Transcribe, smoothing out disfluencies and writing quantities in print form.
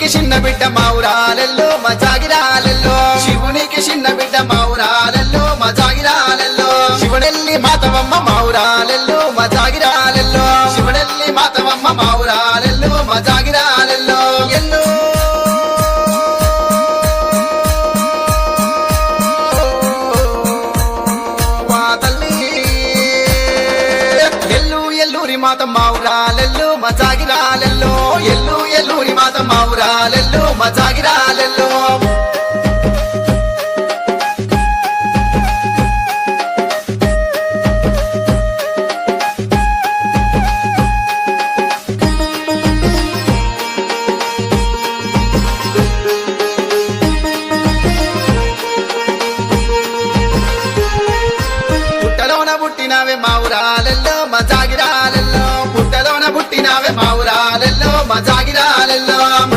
శివునికి చిన్న బిడ్డ మావురాలెల్లో మజాగిరాలెల్లో శివునికి చిన్న బిడ్డ మావురాలెల్లో మజాగిరాలెల్లో శివుడెల్లి మాతవమ్మ మావురాలెల్లో మజాగిరాలెల్లో శివుడెల్లి మాతవమ్మ మావురాలెల్లో మజాగిరాలెల్లో ఎల్లో ఎల్లూరి మాత మావురాలెల్లో మజాగిరాలెల్లో ఎల్లూరి మాత మావురాలెల్లో మజాగిరాలెల్లో పుట్టలోన పుట్టినవే మావురాలెల్లో మజాగిరాలెల్లో పుట్టలోన పుట్టినవే మావురాలెల్లో మజాగిరాలెల్లో